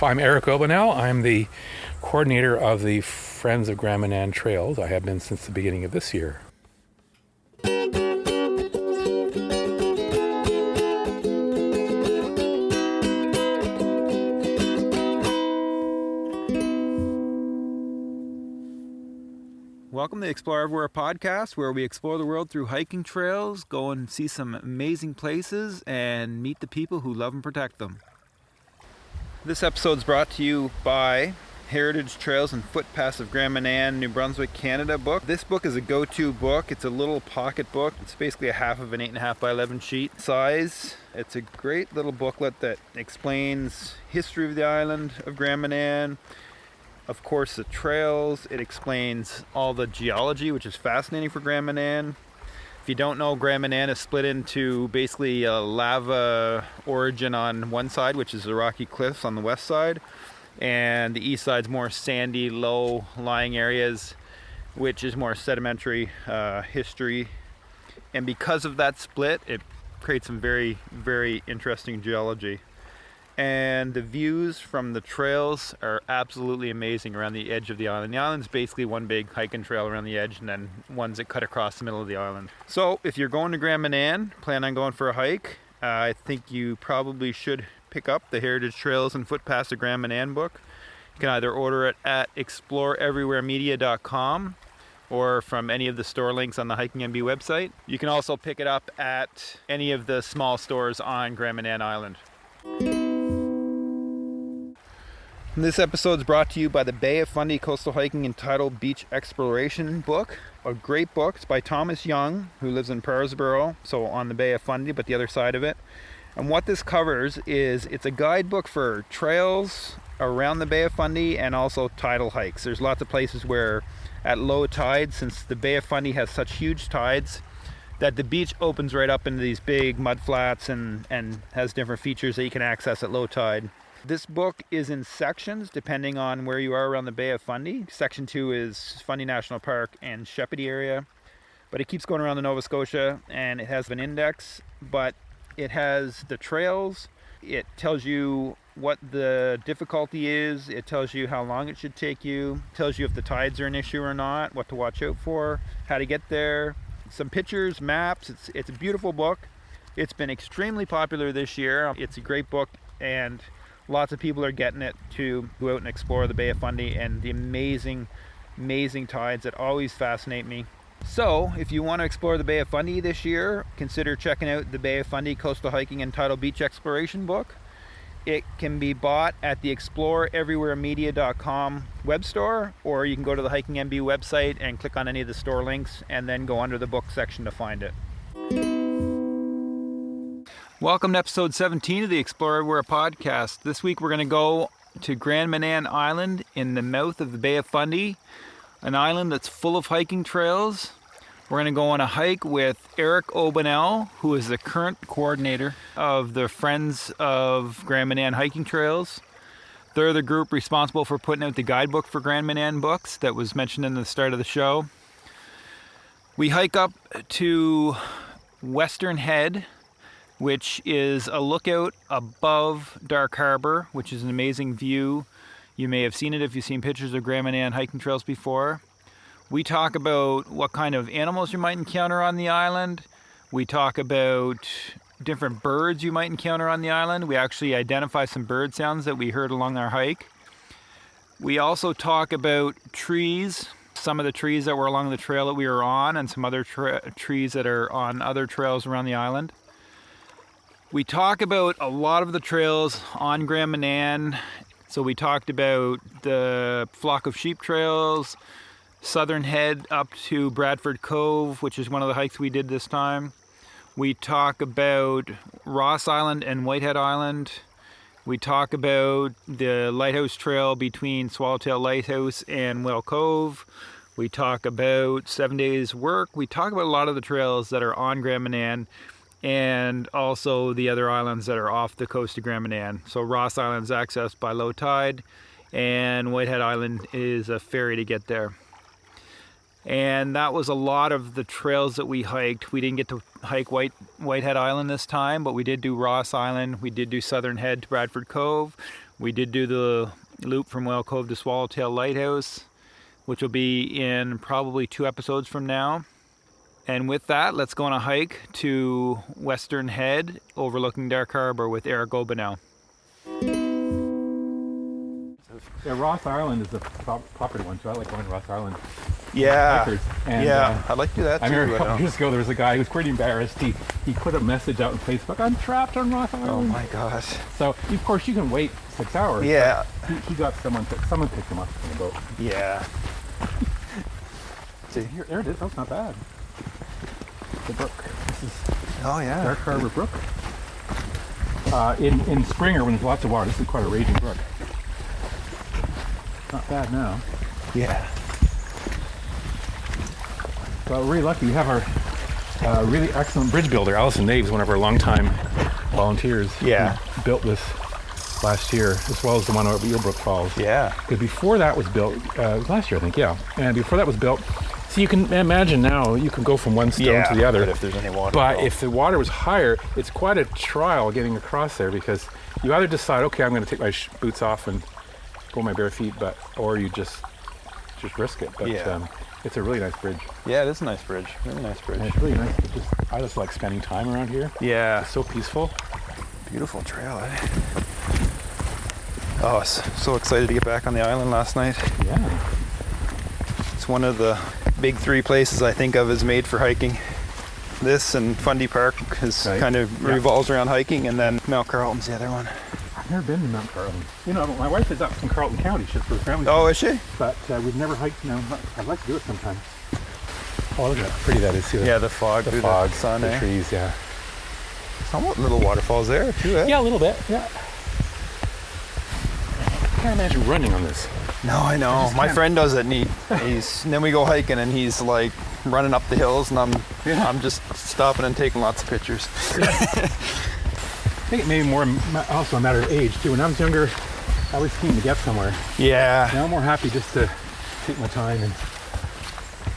I'm Eric Aubanel. I'm the coordinator of the Friends of Grand Manan Trails. I have been since the beginning of this year. Welcome to the Explore Everywhere podcast, where we explore the world through hiking trails, go and see some amazing places, and meet the people who love and protect them. This episode is brought to you by Heritage Trails and Footpaths of Grand Manan, New Brunswick, Canada book. This book is a go-to book. It's a little pocket book. It's basically a half of an 8.5 by 11 sheet size. It's a great little booklet that explains history of the island of Grand Manan, of course the trails. It explains all the geology, which is fascinating for Grand Manan. If you don't know, Grand Manan is split into basically a lava origin on one side, which is the rocky cliffs on the west side, and the east side's more sandy, low-lying areas, which is more sedimentary history. And because of that split, it creates some very, very interesting geology. And the views from the trails are absolutely amazing around the edge of the island. The island's basically one big hiking trail around the edge, and then ones that cut across the middle of the island. So if you're going to Grand Manan, plan on going for a hike, I think you probably should pick up the Heritage Trails and Footpaths of Grand Manan book. You can either order it at exploreeverywheremedia.com or from any of the store links on the Hiking MB website. You can also pick it up at any of the small stores on Grand Manan Island. This episode is brought to you by the Bay of Fundy Coastal Hiking and Tidal Beach Exploration book. A great book. It's by Thomas Young, who lives in Parisboro, so on the Bay of Fundy, but the other side of it. And what this covers is it's a guidebook for trails around the Bay of Fundy and also tidal hikes. There's lots of places where at low tide, since the Bay of Fundy has such huge tides, that the beach opens right up into these big mud flats and has different features that you can access at low tide. This book is in sections depending on where you are around the Bay of Fundy. Section 2 is Fundy National Park and Shepparton area, but it keeps going around the Nova Scotia, and it has an index, but it has the trails. It tells you what the difficulty is. It tells you how long it should take you. It tells you if the tides are an issue or not, what to watch out for, how to get there, some pictures, maps. It's a beautiful book. It's been extremely popular this year. It's a great book, and lots of people are getting it to go out and explore the Bay of Fundy and the amazing, amazing tides that always fascinate me. So, if you want to explore the Bay of Fundy this year, consider checking out the Bay of Fundy Coastal Hiking and Tidal Beach Exploration book. It can be bought at the exploreeverywheremedia.com web store, or you can go to the Hiking MB website and click on any of the store links and then go under the book section to find it. Welcome to episode 17 of the Explore Everywhere podcast. This week we're going to go to Grand Manan Island in the mouth of the Bay of Fundy, an island that's full of hiking trails. We're going to go on a hike with Eric Aubanel, who is the current coordinator of the Friends of Grand Manan hiking trails. They're the group responsible for putting out the guidebook for Grand Manan books that was mentioned in the start of the show. We hike up to Western Head, which is a lookout above Dark Harbour, which is an amazing view. You may have seen it if you've seen pictures of Grand Manan hiking trails before. We talk about what kind of animals you might encounter on the island. We talk about different birds you might encounter on the island. We actually identify some bird sounds that we heard along our hike. We also talk about trees, some of the trees that were along the trail that we were on, and some other trees that are on other trails around the island. We talk about a lot of the trails on Grand Manan. So we talked about the Flock of Sheep trails, Southern Head up to Bradford Cove, which is one of the hikes we did this time. We talk about Ross Island and Whitehead Island. We talk about the Lighthouse trail between Swallowtail Lighthouse and Whale Cove. We talk about 7 Days Work. We talk about a lot of the trails that are on Grand Manan, and also the other islands that are off the coast of Grand Manan. So Ross Island is accessed by low tide, and Whitehead Island is a ferry to get there. And that was a lot of the trails that we hiked. We didn't get to hike Whitehead Island this time, but we did do Ross Island. We did do Southern Head to Bradford Cove. We did do the loop from Whale Cove to Swallowtail Lighthouse, which will be in probably 2 episodes from now. And with that, let's go on a hike to Western Head, overlooking Dark Harbour with Eric Aubanel. Yeah, Ross Island is the popular one, so I like going to Ross Island. Yeah, And, I'd like to do that too. I remember a couple years ago there was a guy who was quite embarrassed. He put a message out on Facebook, "I'm trapped on Ross Island." Oh my gosh. So of course you can wait 6 hours. Yeah. He got someone picked him up on the boat. Yeah. See, there it is. That's not bad. The brook. This is Oh yeah. Dark Harbour Brook. In spring or when there's lots of water, this is quite a raging brook. Not bad now. Yeah. Well, we're really lucky. We have our really excellent bridge builder, Alison Naves, one of our longtime volunteers. Yeah. Who built this last year, as well as the one over at Yearbrook Falls. Yeah. Because before that was built, it was last year, I think, yeah. And before that was built, so you can imagine now, you can go from one stone to the other. But if there's any water. But if the water was higher, it's quite a trial getting across there, because you either decide, okay, I'm going to take my boots off and go my bare feet, or you just risk it. But it's a really nice bridge. Yeah, it is a nice bridge. Really nice bridge. And it's really nice. I just like spending time around here. Yeah. It's so peaceful. Beautiful trail, eh? Oh, I was so excited to get back on the island last night. Yeah. It's one of the big 3 places I think of as made for hiking. This and Fundy Park kind of revolves around hiking, and then Mount Carlton's the other one. I've never been to Mount Carlton. You know, my wife is up in Carlton County. She's for the family. Oh, is she? But we've never hiked. No, I'd like to do it sometime. Oh, look at how pretty that is. See Yeah, the fog, the sun, the trees. Yeah. Somewhat little waterfalls there too, eh? Yeah, a little bit. Yeah. I can't imagine running on this. No, I know. My friend does it, and he's. And then we go hiking, and he's like running up the hills, and I'm just stopping and taking lots of pictures. I think it may be also a matter of age too. When I was younger, I was keen to get somewhere. Yeah. Now I'm more happy just to take my time and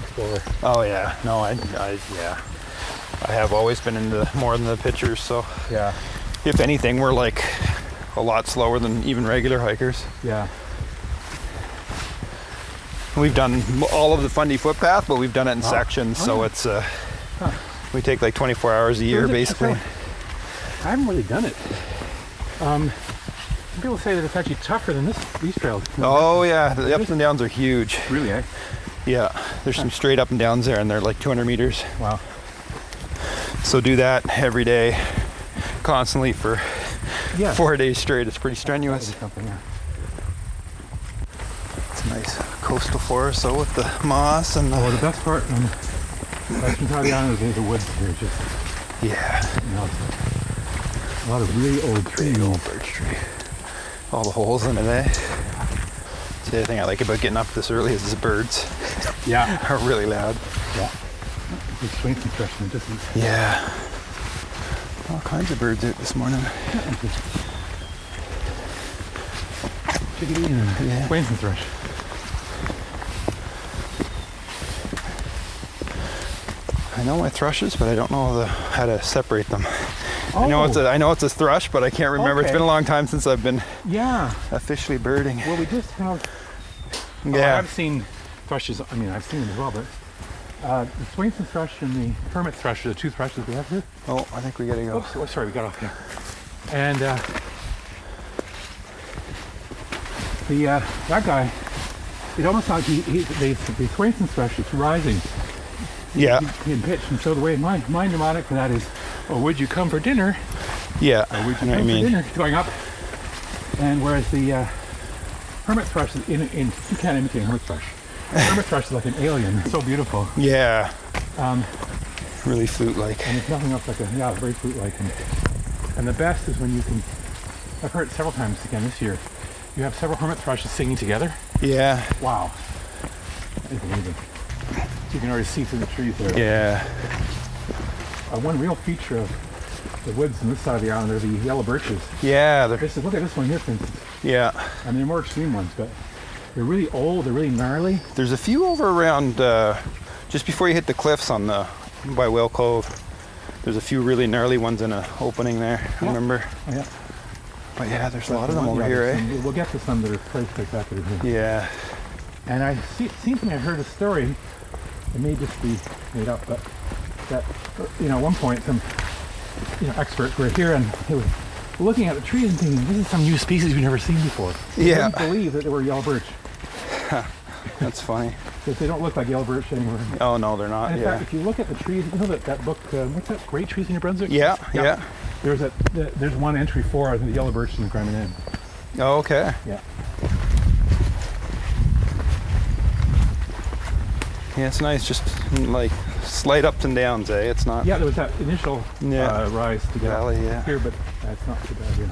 explore. Oh yeah. No, I have always been into more than the pictures. So Yeah. if anything, we're like a lot slower than even regular hikers. Yeah. We've done all of the Fundy footpath, but we've done it in sections, so it's we take like 24 hours a year basically. I haven't really done it. People say that it's actually tougher than these trails. Oh yeah, the ups and downs are huge. Really, eh? Yeah, there's some straight up and downs there, and they're like 200 meters. Wow. So do that every day, constantly for Yeah. 4 days straight. It's pretty strenuous. Yeah. It's a nice coastal forest, so with the moss and Well, the the best part on western side of the island is the woods here. Just, you know, a lot of really old trees. big old birch tree. All the holes in it, eh? It's the other thing I like about getting up this early is the birds Yeah. are really loud. Yeah. Big swing construction. Just Yeah. All kinds of birds out this morning. chickadee and Queensland thrush. I know my thrushes, but I don't know how to separate them. Oh. I know it's a thrush, but I can't remember. Okay. It's been a long time since I've been Yeah. officially birding. Well, we just have. Yeah. I've seen thrushes. I mean, I've seen them as well, but the Swainson thrush and the hermit thrush are the 2 thrushes we have here. Oh, I think we gotta go. Oops, sorry, we got off here. And that guy, it almost like the Swainson thrush is rising Yeah. in pitch, and so the way my mnemonic for that is, "Oh, would you come for dinner?" Yeah. Or would you know what I come for mean? dinner? It's going up. And whereas the hermit thrush is in you can't imitate a hermit thrush. Hermit thrush is like an alien. It's so beautiful. Yeah. Really flute-like. And it's nothing else like very flute-like. And the best is when you can, I've heard it several times again this year, you have several hermit thrushes singing together. Yeah. Wow. It's amazing. You can already see through the trees there. Yeah. One real feature of the woods on this side of the island are the yellow birches. Yeah. Look at this one here, for instance. Yeah. And they're more extreme ones, but they're really old, they're really gnarly. There's a few over around just before you hit the cliffs by Whale Cove. There's a few really gnarly ones in an opening there. I remember. Oh, yeah. But yeah, there's a lot of them over here, eh? We'll get to some that are quite spectacular here. Yeah. And it seems to me I heard a story, it may just be made up, but that, at one point some, experts were here and they were looking at the trees and thinking, this is some new species we've never seen before. Yeah. They couldn't believe that they were yellow birch. That's funny. Because they don't look like yellow birch anymore. Oh, no, they're not. And in fact, if you look at the trees, that book, what's that, Great Trees in New Brunswick? Yeah. There's one entry for the yellow birch in the Grand Manan. Oh, okay. Yeah. Yeah, it's nice, just like slight ups and downs, eh? It's not. Yeah, there was that initial rise to get valley, here, but it's not too bad here.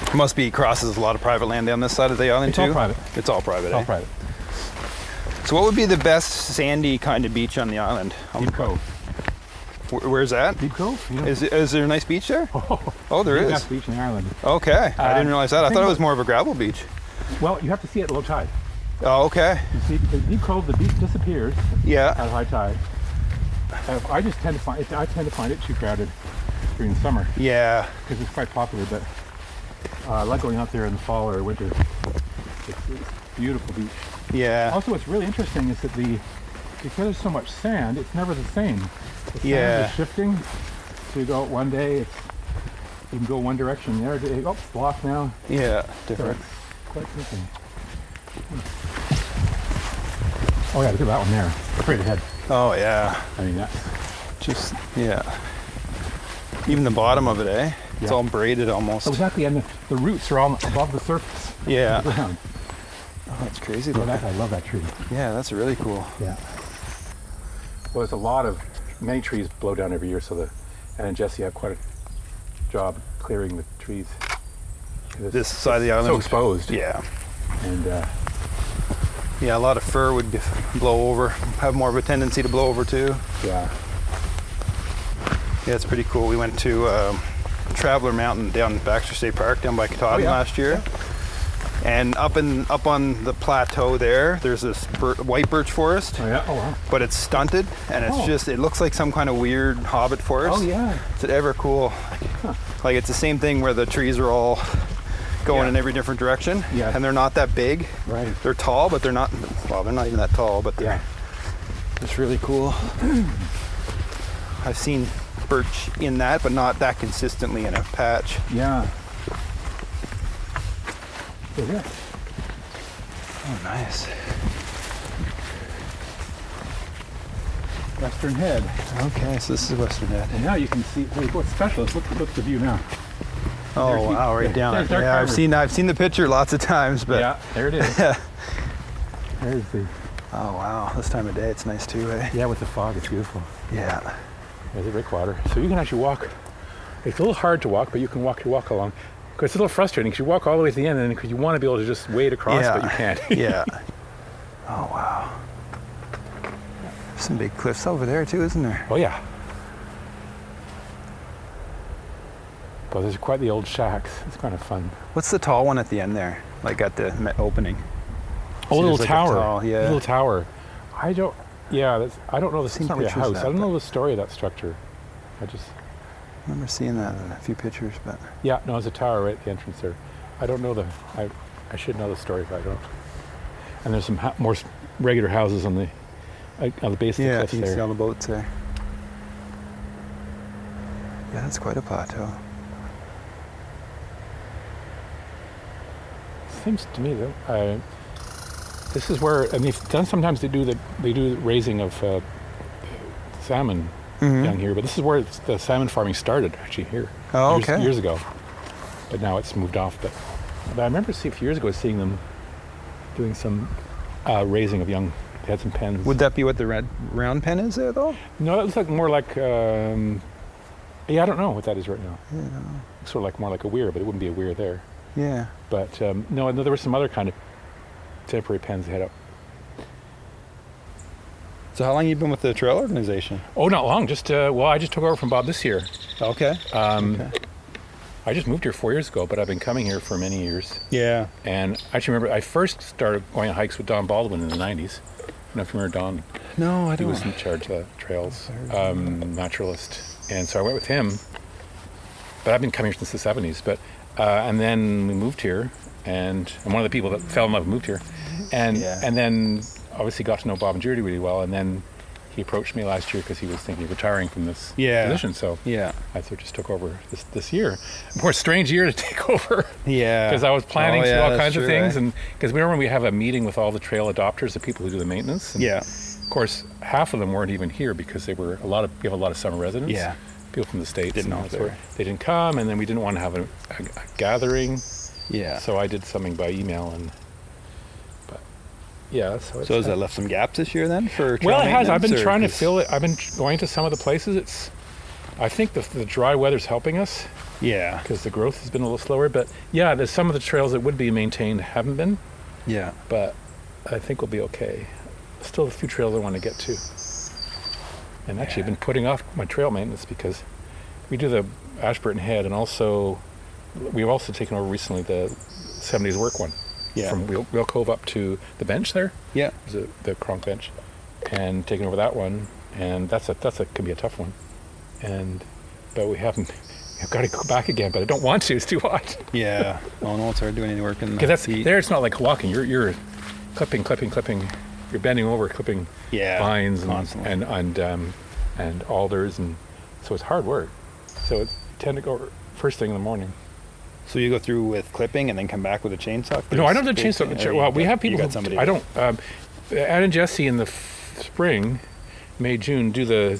It must be crosses a lot of private land down this side of the island too. It's all private. It's all private. It's all private. So, what would be the best sandy kind of beach on the island? Deep Cove. Where's that? Deep Cove. Is there a nice beach there? Oh, there is. The best beach in Ireland. Okay, I didn't realize that. I thought it was more of a gravel beach. Well, you have to see it at low tide. Oh, okay. You see, the Deep Cove, the beach disappears Yeah. at high tide. I tend to find it too crowded during the summer. Yeah. Because it's quite popular, but I like going out there in the fall or winter. It's a beautiful beach. Yeah. Also, what's really interesting is that because there's so much sand, it's never the same. The sand is shifting. So you go out one day, you can go one direction. The other day, it's blocked now. Yeah, different. So it's quite interesting. Oh yeah, look at that one there. Straight ahead. Oh yeah. I mean, that's just, yeah. Even the bottom of it, eh? It's all braided almost. Oh, exactly, and the roots are all above the surface. Yeah. The ground. Oh, that's crazy. I love that tree. Yeah, that's really cool. Yeah. Well, there's many trees blow down every year, and Jesse had quite a job clearing the trees. This side of the island. So exposed. Yeah. And yeah, a lot of fir would blow over, have more of a tendency to blow over too. Yeah. Yeah, it's pretty cool. We went to Traveller Mountain down in Baxter State Park down by Katahdin last year. Yeah. And up on the plateau there's this white birch forest. Oh yeah, oh wow. But it's stunted, and it's it looks like some kind of weird hobbit forest. Oh yeah. Is it ever cool? Like it's the same thing where the trees are all going in every different direction. Yeah. And they're not that big. Right. They're tall, but they're not even that tall, but they're it's really cool. I've seen birch in that, but not that consistently in a patch. Yeah. So, yeah. Oh, nice. Western Head. Okay, so this is Western Head. And now you can see, what's special is look at the view now. Oh wow, right down it. Yeah, I've seen the picture lots of times, but yeah, there it is. There's the. Oh wow, this time of day it's nice too, eh? Yeah, with the fog, it's beautiful. Yeah. There's a breakwater, so you can actually walk. It's a little hard to walk, but you can walk along. Because it's a little frustrating because you walk all the way to the end, and because you want to be able to just wade across, but you can't. Yeah. Oh wow. There's some big cliffs over there too, isn't there? Oh yeah. But there's quite the old shacks. It's kind of fun. What's the tall one at the end there? Like at the opening? Oh, little tower. Little tower. I don't know. This is not really a house. I don't know the story of that structure. I remember seeing that in a few pictures, but yeah, no, it's a tower right at the entrance there. I don't know I should know the story, but I don't. And there's some more regular houses on the base of the cliffs you there. See all the boats there. Yeah, that's quite a plateau. Seems to me that this is where sometimes they do raising of salmon down here, but this is where the salmon farming started actually here. Oh, years ago, but now it's moved off. But I remember a few years ago seeing them doing some raising of young. They had some pens. Would that be what the red round pen is there though? No, that looks more like. I don't know what that is right now. Yeah, I don't know. Sort of like more like a weir, but it wouldn't be a weir there. Yeah. But no, there were some other kind of temporary pens they had up. So how long have you been with the trail organization? Oh, not long. Just I just took over from Bob this year. Okay. I just moved here 4 years ago, but I've been coming here for many years. Yeah. And I actually remember I first started going on hikes with Don Baldwin in the 90s. I don't know if you remember Don. No, I don't. He was in charge of the trails, naturalist. And so I went with him. But I've been coming here since the 70s. But And then we moved here, and I'm one of the people that fell in love and moved here. And then obviously got to know Bob and Judy really well, and then he approached me last year because he was thinking of retiring from this position. So I just took over this year. More strange year to take over. Yeah. Because I was planning to do all kinds of things, right? and because we remember we have a meeting with all the trail adopters, the people who do the maintenance. And of course, half of them weren't even here because we have a lot of summer residents. Yeah. People from the States. Didn't know so they didn't come, and then we didn't want to have a gathering. Yeah. So I did something by email, but so has that left some gaps this year then for trail Well, it has. I've been maintenance, trying to fill it. I've been going to some of the places. I think the dry weather's helping us. Yeah. Because the growth has been a little slower, but there's some of the trails that would be maintained haven't been. Yeah. But I think we'll be okay. Still a few trails I want to get to. And actually, I've been putting off my trail maintenance because we do the Ashburton Head, and also we've also taken over recently the 70s work one. Yeah. From Whale Cove up to the bench there. Yeah. The Cronk bench, and taking over that one, and that's can be a tough one, but we haven't. I've got to go back again, but I don't want to. It's too hot. Yeah. Oh no, it's hard doing any work in the Because heat. there. It's not like walking. You're clipping. You're bending over, clipping vines and alders, and so it's hard work. So I tend to go first thing in the morning. So you go through with clipping and then come back with a chainsaw? No, I don't do chainsaw. Well, we have people. Somebody I don't. Ed and Jesse in the spring, May, June, do the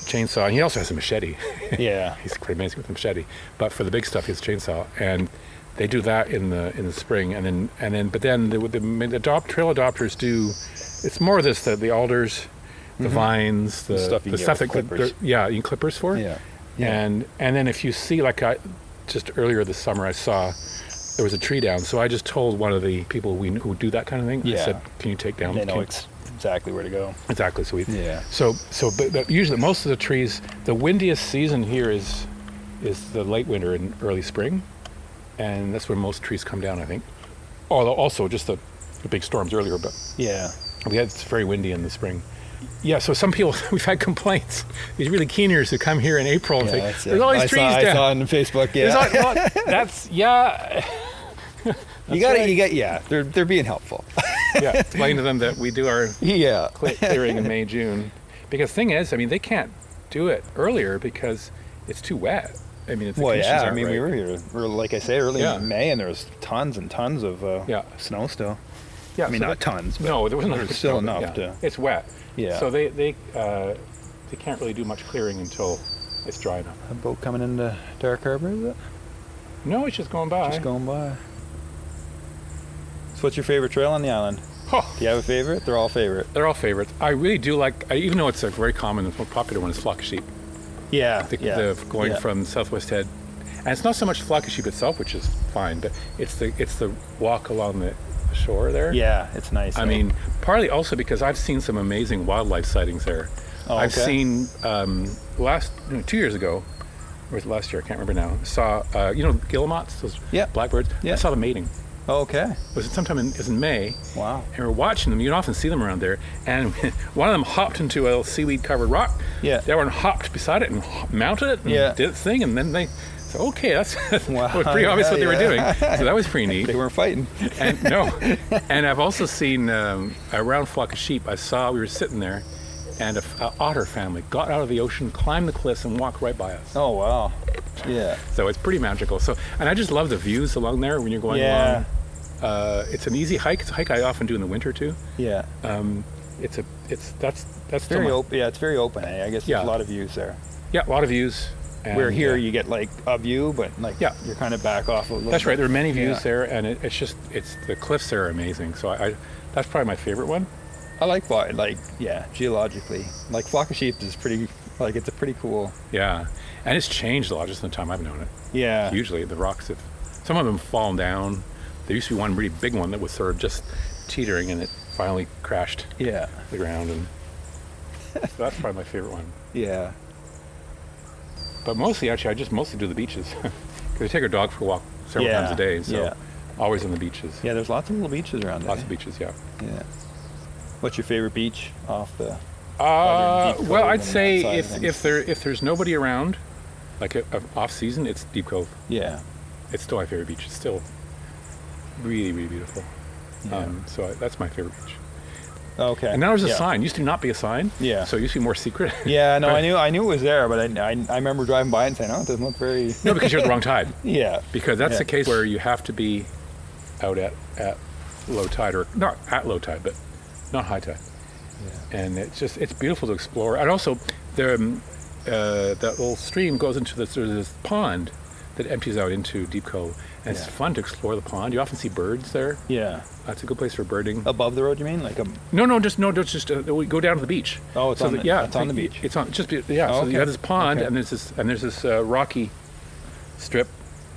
chainsaw. And he also has a machete. Yeah. He's pretty amazing with the machete. But for the big stuff, he has a chainsaw, and they do that in the spring. And then the trail adopters do. It's more of this the alders, the vines, the stuff that clippers. You can clippers for. Yeah. And then if you see just earlier this summer, I saw there was a tree down. So I just told one of the people who do that kind of thing. I said, "Can you take down?" They know exactly where to go. Exactly. So but usually most of the trees, the windiest season here is the late winter and early spring, and that's when most trees come down, I think. Although also just the big storms earlier, but it's very windy in the spring. Yeah, so some people, we've had complaints. These really keeners who come here in April and say, there's all these trees down. I saw on Facebook, they're being helpful. Explain to them that we do our clearing in May, June. Because the thing is, they can't do it earlier because it's too wet. The conditions aren't right. We were here, like I say, early in May, and there was tons and tons of snow still. Yeah, not tons, but no, there wasn't still enough to. It's wet. Yeah. So they can't really do much clearing until it's dry enough. A boat coming into Dark Harbour, is it? No, it's just going by. So what's your favorite trail on the island? Oh. Do you have a favorite? They're all favorites. They're all favorites. I really do like, even though it's a very common and popular one, is Flock of Sheep. Going from Southwest Head. And it's not so much Flock of Sheep itself, which is fine, but it's the walk along the shore there. Yeah, it's nice. Partly also because I've seen some amazing wildlife sightings there. I've seen 2 years ago, or was it last year? I can't remember now. Saw guillemots, those blackbirds. I saw them mating. Oh, okay. It was sometime it was in May. Wow. And we're watching them. You don't often see them around there. And one of them hopped into a seaweed-covered rock. Yeah. The other one hopped beside it and mounted it and did its thing. And then they said, okay, that was pretty obvious what they were doing. So that was pretty neat. They weren't fighting. And and I've also seen around Flock of Sheep, we were sitting there, and an otter family got out of the ocean, climbed the cliffs, and walked right by us. Oh, wow. Yeah. So it's pretty magical. And I just love the views along there when you're going along. It's an easy hike. It's a hike I often do in the winter too. Yeah. That's very open. Yeah, it's very open. I guess there's a lot of views there. Yeah, a lot of views. Where here you get like a view, but you're kind of back off a little. That's right. There are many views there, and it's the cliffs there are amazing. So that's probably my favorite one. I like geologically, like Flock of Sheep is pretty. It's a pretty cool. Yeah, and it's changed a lot just in the time I've known it. Yeah. Hugely, the rocks some of them fallen down. There used to be one really big one that was sort of just teetering, and it finally crashed. To the ground, and so that's probably my favorite one. Yeah. But mostly, actually, I just mostly do the beaches because I take our dog for a walk several times a day. So always on the beaches. Yeah, there's lots of little beaches around there. Lots of beaches, yeah. What's your favorite beach off the? Well, I'd say if there's nobody around, like off season, it's Deep Cove. Yeah. it's still my favorite beach. It's still really, really beautiful. Yeah. So that's my favorite beach. Okay. And now there's a sign. Used to not be a sign. Yeah. So it used to be more secret. Yeah, no, I knew it was there, but I remember driving by and saying, oh, it doesn't look very... No, because you're at the wrong tide. Yeah. Because that's the case where you have to be out at low tide, or not at low tide, but not high tide. Yeah. And it's beautiful to explore. And also, that little stream goes into this pond that empties out into Deep Cove. And it's fun to explore the pond. You often see birds there. Yeah. That's a good place for birding. Above the road, you mean? Like a... No, just we go down to the beach. Oh, it's on the beach. It's on just Oh, so you have this pond, and there's this rocky strip,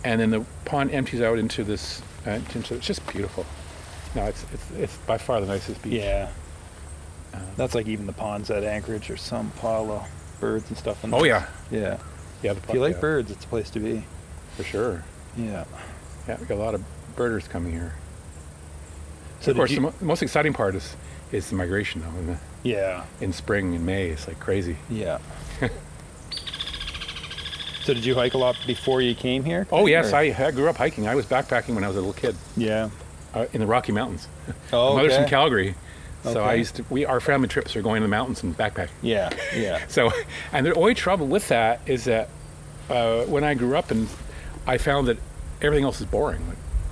and then the pond empties out into this. It's just beautiful. No, it's by far the nicest beach. Yeah. That's like even the ponds at Anchorage. There's some pile of birds and stuff in there. Oh yeah. Yeah. Yeah. If you like birds, it's a place to be. For sure. Yeah. Yeah, we got a lot of birders coming here. So of course, the most exciting part is the migration, though. In spring and May, it's like crazy. Yeah. So did you hike a lot before you came here? Oh yes, I grew up hiking. I was backpacking when I was a little kid. Yeah. In the Rocky Mountains. Oh, My mother's from Calgary, so Okay. our family trips are going to the mountains and backpacking. Yeah. Yeah. So, and the only trouble with that is that when I grew up, and I found that everything else is boring.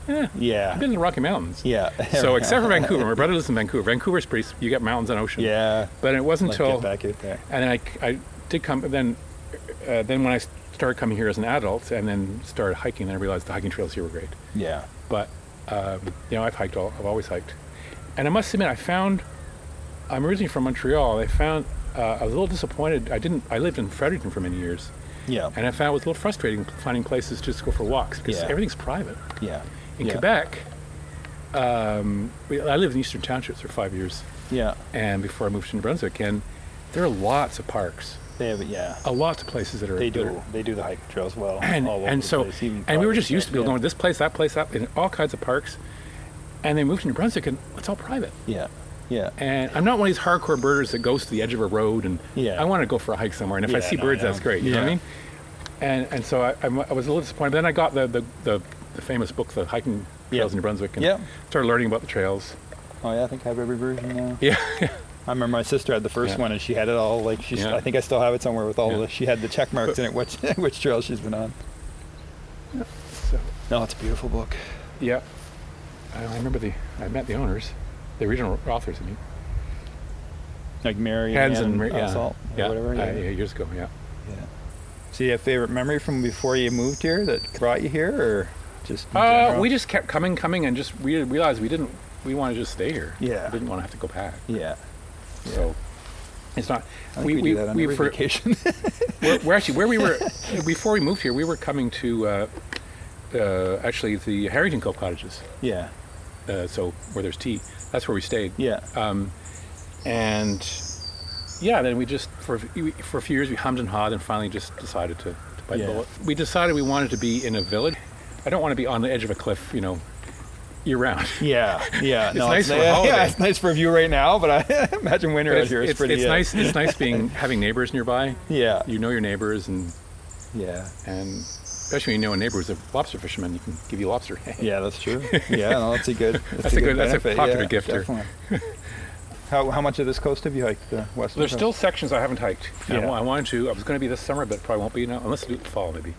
Like, Yeah. I've been in the Rocky Mountains. Yeah. So except for Vancouver, my brother lives in Vancouver. Vancouver's pretty. You get mountains and ocean. Yeah. But it wasn't Like until get back out there. and then I did come. Then when I started coming here as an adult, and then started hiking, then I realized the hiking trails here were great. Yeah. But I've always hiked, and I must admit, I'm originally from Montreal. I was a little disappointed. I lived in Fredericton for many years. Yeah. And I found it was a little frustrating finding places just to go for walks because everything's private. Yeah. In Quebec, I lived in Eastern Townships for 5 years. Yeah. And before I moved to New Brunswick, and there are lots of parks. They have Lots of places that are. They do the hiking trails well. And all over and the so place, even and we were private just used to be stuff, going to this place, that, in all kinds of parks. And then moved to New Brunswick, and it's all private. Yeah. Yeah. And I'm not one of these hardcore birders that goes to the edge of a road and I want to go for a hike somewhere. And if I see birds, that's great. You know what I mean? And so I was a little disappointed. Then I got the famous book, The Hiking Trails in New Brunswick, and started learning about the trails. Oh yeah, I think I have every version now. Yeah. I remember my sister had the first one, and she had it all like I think I still have it somewhere with all she had the check marks in it, which trail she's been on. Yeah. So. No, it's a beautiful book. Yeah. I remember I met the owners, the original authors. I mean, like Mary and Salt, or whatever. Years ago. Yeah. Yeah. So you have a favorite memory from before you moved here that brought you here, or just? In general? We just kept coming, and just we realized we want to just stay here. Yeah. We didn't want to have to go back. Yeah. So it's not. I think we do that on every vacation. we're actually where we were before we moved here. We were coming to actually the Harrington Cove cottages. Yeah. So where there's tea, that's where we stayed. Yeah. And then we just for a few years we hummed and hawed, and finally just decided to bite the bullet. We decided we wanted to be in a village. I don't want to be on the edge of a cliff, year round. Yeah. It's nice for a holiday. Yeah, it's nice for a view right now, but I imagine winter out here is pretty. It's nice. It's nice having neighbors nearby. Yeah. You know your neighbors, and and especially when you know a neighbor who's a lobster fisherman, you can give you lobster. Yeah, that's true. Yeah, no, that's a good. That's a popular gift here. How much of this coast have you hiked? West. There's still sections I haven't hiked. Yeah. I wanted to. I was going to be this summer, but probably won't be now, unless I do it in the fall maybe.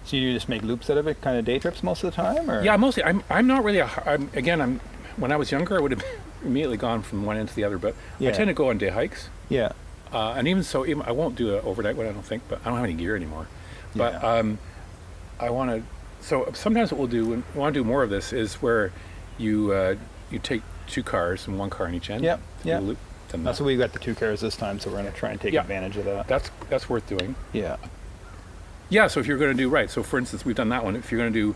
So you just make loops out of it, kind of day trips most of the time, or? Yeah, mostly. I'm not really. When I was younger, I would have immediately gone from one end to the other, but I tend to go on day hikes. Yeah. And even so, I won't do an overnight one, I don't think, but I don't have any gear anymore. But I want to. So sometimes what we'll do, when we want to do more of this, is where you take two cars and one car on each end. Yeah. Yeah. Loop, That's what we got the two cars this time, so we're going to try and take advantage of that. That's worth doing. Yeah. Yeah. So if you're going to do so for instance, we've done that one. If you're going to do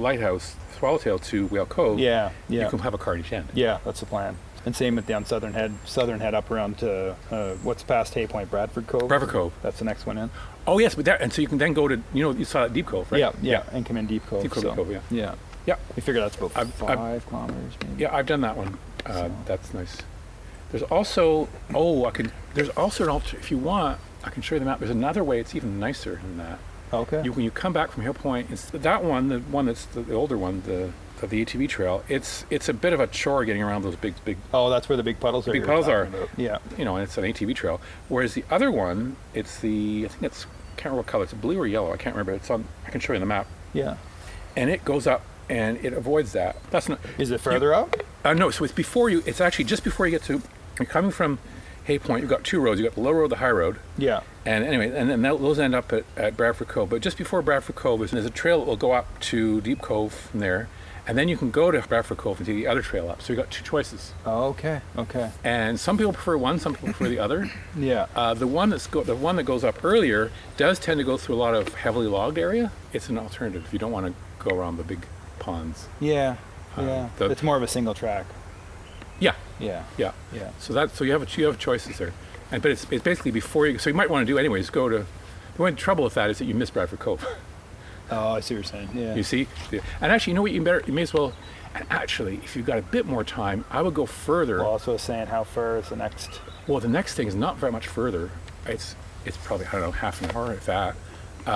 Lighthouse, Swallowtail to Whale Cove, you can have a car on each end. Yeah, that's the plan. And same with down Southern Head up around to what's past Hay Point, Bradford Cove. Bradford Cove. That's the next one in. Oh yes, and so you can then go to you saw that Deep Cove, right? Yeah, and come in Deep Cove. Deep Cove, yeah. Yeah. We figure that's about 5 kilometers maybe. Yeah, I've done that one. That's nice. There's also there's also if you want, I can show you the map. There's another way. It's even nicer than that. Okay. When you come back from Hill Point, it's that one, the one that's the older one, of the ATV trail. It's a bit of a chore getting around those big. Oh, that's where the big puddles are. Big puddles are. Yeah. You know, and it's an ATV trail. Whereas the other one, I think it's, I can't remember what color. It's blue or yellow. I can't remember. It's on. I can show you on the map. Yeah. And it goes up, and it avoids that. That's not. Is it further up? No. So it's before you. It's actually just before you get to. You're coming from Hay Point. You've got two roads. You've got the low road, the high road. Yeah. And anyway, and then those end up at Bradford Cove. But just before Bradford Cove, there's a trail that will go up to Deep Cove from there. And then you can go to Bradford Cove and take the other trail up. So you've got two choices. Oh, okay. Okay. And some people prefer one, some people prefer the other. Yeah. The one that goes up earlier does tend to go through a lot of heavily logged area. It's an alternative if you don't want to go around the big ponds. Yeah. Yeah. It's more of a single track. Yeah. Yeah. Yeah. Yeah. So you have choices there. But it's basically before you. So you might want to do anyways. Go to. The only trouble with that is that you miss Bradford Cove. Oh, I see what you're saying. Yeah. You see? And actually, you know what? You may as well. And actually, if you've got a bit more time, I would go further. Well, also saying how far is the next? Well, the next thing is not very much further. It's probably, I don't know, half an hour if that.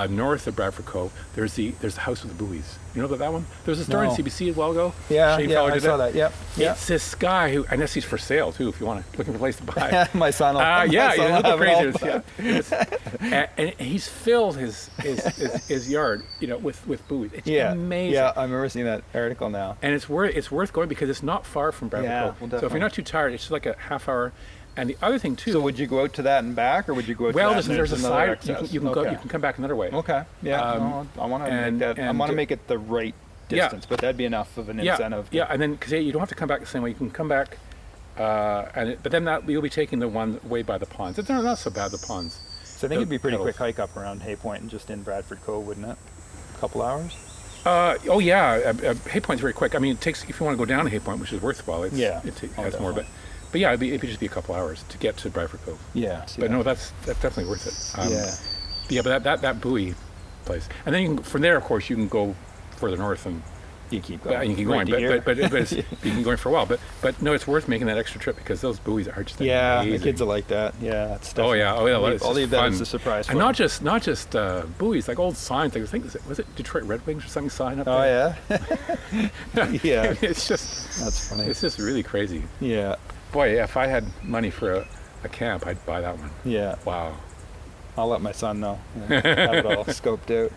North of Bradford Cove, there's the house with the buoys. You know about that one? There was a story on CBC a while ago. Yeah, Shane yeah, Fowler I did saw that. Yep. It's this guy who, I guess he's for sale too, if you want to, looking for a place to buy. My son will. Yeah, my son look will how have crazy it is. Yeah. And he's filled his yard, with buoys. It's amazing. Yeah, I remember seeing that article now. And it's worth going because it's not far from Bradford Cove. Well, so if definitely. you're not too tired, it's just like a half hour. And the other thing too. So would you go out to that and back, or would you go out to that? Well, and there's a another side. access? You can go. You can come back another way. Okay. Yeah. I want to make that. I want to make it the right distance, but that'd be enough of an incentive. Yeah, and then because you don't have to come back the same way. You can come back, but then you'll be taking the one way by the ponds. They're not so bad, the ponds. So I think it'd be a pretty quick hike up around Hay Point and just in Bradford Cove, wouldn't it? A couple hours. Oh yeah, Hay Point's very quick. I mean, it takes, if you want to go down to Hay Point, which is worthwhile. It has more, but yeah, it'd just be a couple hours to get to Bradford Cove. Yeah. But no, that's definitely worth it. Yeah, but that buoy place, and then from there, of course, you can go further north and you keep going. You keep going, but you can go for a while. But no, it's worth making that extra trip because those buoys are just amazing. The kids are like that. Yeah, it's oh yeah. I'll leave that as a surprise. And not just buoys, like old signs. Like I think was it Detroit Red Wings or something sign up there? Oh yeah. Yeah. It's just that's funny. It's just really crazy. Yeah. Boy, yeah, if I had money for a camp, I'd buy that one. Yeah. Wow. I'll let my son know. Have it all scoped out.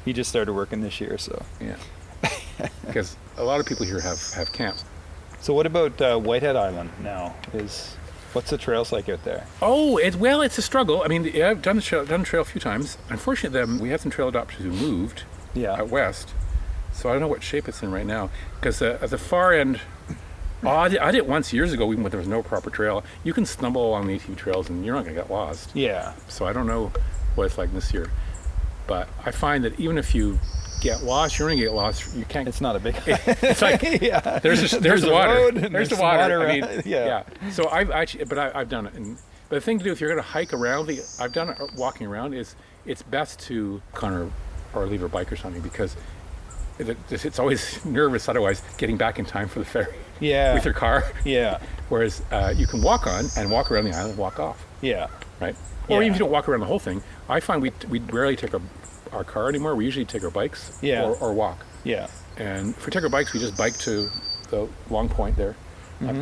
He just started working this year, so. Yeah. Because a lot of people here have camps. So what about Whitehead Island now? What's the trails like out there? Oh, it's a struggle. I mean, I've done the trail a few times. Unfortunately, we have some trail adopters who moved out west, so I don't know what shape it's in right now. Because at the far end, I did it once years ago, even when there was no proper trail. You can stumble along the ATV trails and you're not going to get lost. Yeah. So I don't know what it's like this year. But I find that even if you get lost, you're going to get lost. You can't. It's not a big. It's like there's the water. Road, there's the water. I mean, yeah. So I've done it. But the thing to do if you're going to hike around I've done it walking around is it's best to or leave your bike or something because it's always nervous otherwise getting back in time for the ferry. Yeah. With your car. Yeah. Whereas you can walk on and walk around the island and walk off. Yeah. Right? Or even if you don't walk around the whole thing, I find we rarely take our car anymore. We usually take our bikes or walk. Yeah. And if we take our bikes, we just bike to the long point there,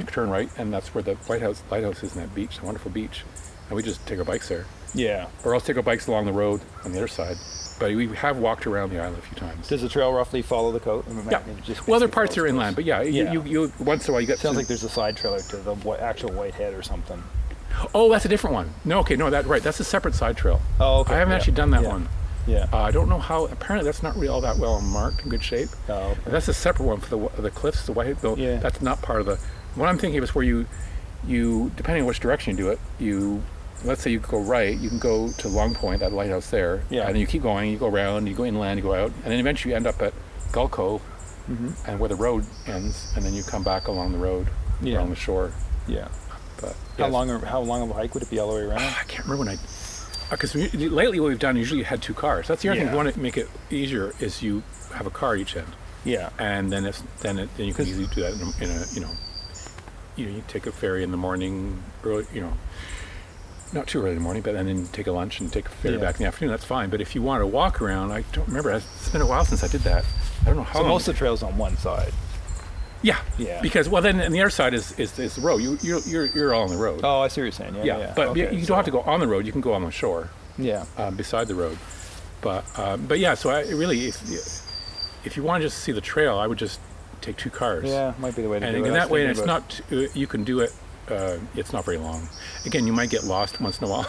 turn right, and that's where the Lighthouse is in that beach, a wonderful beach. And we just take our bikes there. Yeah. Or else take our bikes along the road on the other side. But we have walked around the island a few times. Does the trail roughly follow the coast? Yeah. Well, there are parts that are inland, but you once in a while you get. Sounds like there's a side trail out to the actual Whitehead or something. Oh, that's a different one. No, that's a separate side trail. Oh, okay. I haven't actually done that one. Yeah. I don't know how. Apparently, that's not really all that well marked in good shape. Oh, okay. That's a separate one for the cliffs, the Whitehead. Though that's not part of the. What I'm thinking of is where you depending on which direction you do it, let's say you go right, you can go to Long Point, that lighthouse there, and then you keep going, you go around, you go inland, you go out, and then eventually you end up at Gull Cove, and where the road ends, and then you come back along the road, along the shore. Yeah. But how long of a hike would it be all the way around? I can't remember because lately what we've done, usually you had two cars. That's the other thing. If you want to make it easier, is you have a car each end. Yeah. And then you can easily do that in a you take a ferry in the morning, early, not too early in the morning, but then take a lunch and take a ferry Yeah. back in the afternoon. That's fine. But if you want to walk around, I don't remember. It's been a while since I did that. I don't know how So long. most of the trail's on one side. Yeah. Yeah. Because then and the other side is the road. You're all on the road. Oh, I see what you're saying. Yeah. yeah. But Okay, you don't have to go on the road. You can go on the shore, Yeah. beside the road. But yeah. So I really, if you want to just see the trail, I would just take 2 cars. Yeah, might be the way to And do it. in I was that way, thinking it's about- not. You can do it. It's not very long. Again, you might get lost once in a while,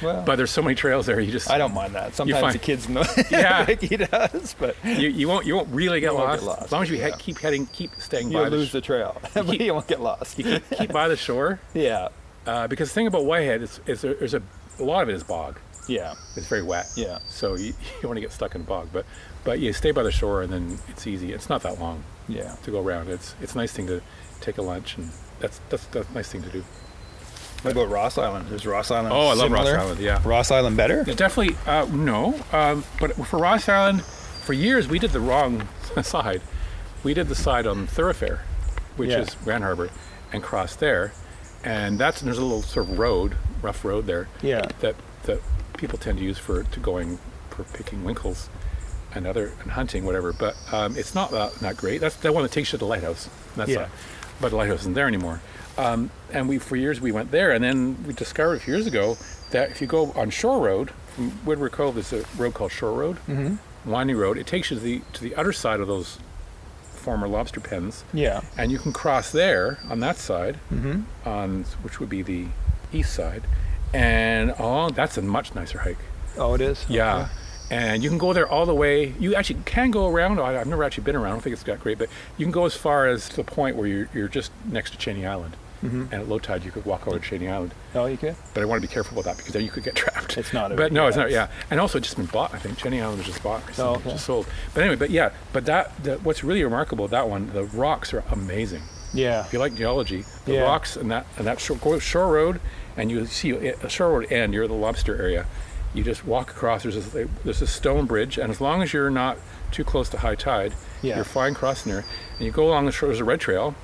Well, but there's so many trails there. You just I don't mind that. Sometimes find- the kids know Yeah. like he does, but you won't really get You won't lost. get lost, As long as you yeah. keep staying you'll by lose the trail, but keep- you won't get lost. you keep by the shore. Yeah. Because the thing about Whitehead is there's a lot of it is bog. Yeah. It's very wet. Yeah. So you don't want to get stuck in a bog, but you stay by the shore and then it's easy. It's not that long Yeah. to go around. It's a nice thing to take a lunch, and that's a nice thing to do. What about Ross Island? Is Ross Island Oh, I love Ross similar? Island. Yeah. Ross Island better? Yeah, definitely no. But for Ross Island, for years we did the wrong side. We did the side on Thoroughfare, which Yeah. is Grand Harbour, and crossed there. And there's a little sort of rough road there. Yeah. That people tend to use for picking winkles and hunting, whatever. But it's not that great. That's the one that takes you to the Lighthouse. That's Yeah. but the Lighthouse isn't there anymore. And for years we went there, and then we discovered a few years ago that if you go on Shore Road from Bradford Cove, there's a road called Shore Road, winding road. It takes you to the other side of those former lobster pens, Yeah. and you can cross there on that side, on which would be the east side, and that's a much nicer hike. Oh, it is? Yeah. Okay. And you can go there all the way. You actually can go around. I've never actually been around. I don't think it's that great, but you can go as far as to the point where you're just next to Cheney Island. And at low tide, you could walk over to Cheney Island. Oh, you could? But I want to be careful about that because then you could get trapped. It's not a But big no, it's house. not. Yeah. And also, it's just been bought. I think Cheney Island was just bought. Oh, okay. Just sold. But anyway, but what's really remarkable about that one, the rocks are amazing. Yeah. If you like geology, the Yeah. rocks and that shore road, and you see a shore road end, you're at the lobster area. You just walk across. There's a stone bridge, and as long as you're not too close to high tide, Yeah. you're fine crossing there. And you go along the shore. There's a red trail,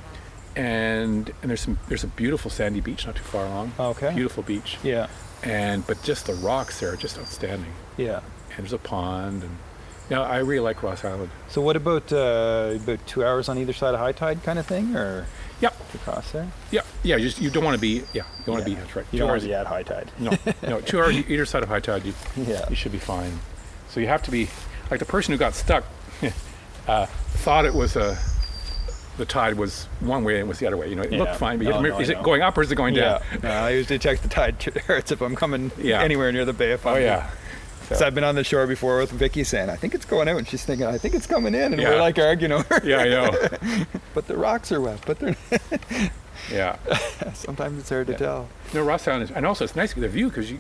and there's a beautiful sandy beach not too far along. Okay. Beautiful beach. Yeah. But just the rocks there are just outstanding. Yeah. And there's a pond, and I really like Ross Island. So what about 2 hours on either side of high tide kind of thing, or Yep. to cross there? Yeah. You don't want to be. Yeah. You want to be. That's right. You 2 don't want hours. to be at high tide. No. 2 hours either side of high tide. Yeah. You should be fine. So you have to be like the person who got stuck thought it was the tide was one way and it was the other way. It Yeah. looked fine, but you No, have to no, remember, is I it know. going up or is it going down? Yeah. I usually check the tide charts if I'm coming Yeah. anywhere near the Bay of Oh Fundy. yeah. So I've been on the shore before with Vicky saying, I think it's going out, and she's thinking, I think it's coming in, and Yeah. we're like arguing over. Yeah, I know. But the rocks are wet. But they're Yeah. sometimes it's hard to Yeah. tell. No, Ross Island is, and also it's nice with the view because